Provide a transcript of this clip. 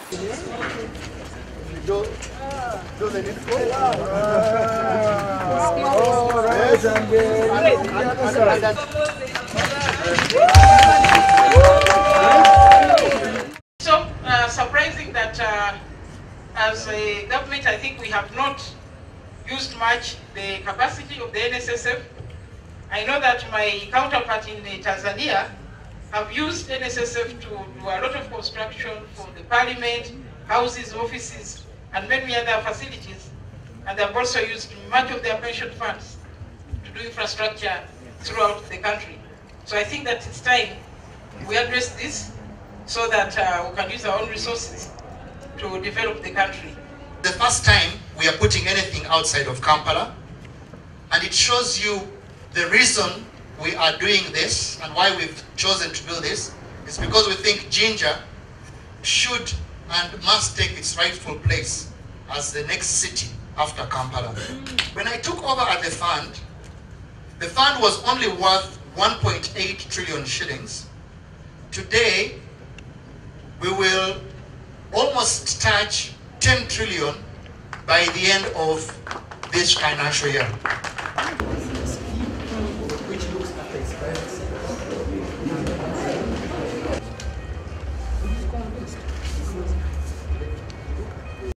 So surprising that as a government, I think we have not used much the capacity of the NSSF. I know that my counterpart in Tanzania have used NSSF to do a lot of construction for the parliament, houses, offices, and many other facilities. And they've also used much of their pension funds to do infrastructure throughout the country. So I think that it's time we address this so that we can use our own resources to develop the country. The first time we are putting anything outside of Kampala, and it shows you the reason we are doing this and why we've chosen to do this is because we think Jinja should and must take its rightful place as the next city after Kampala. When I took over at the fund was only worth 1.8 trillion shillings. Today, we will almost touch 10 trillion by the end of this financial year.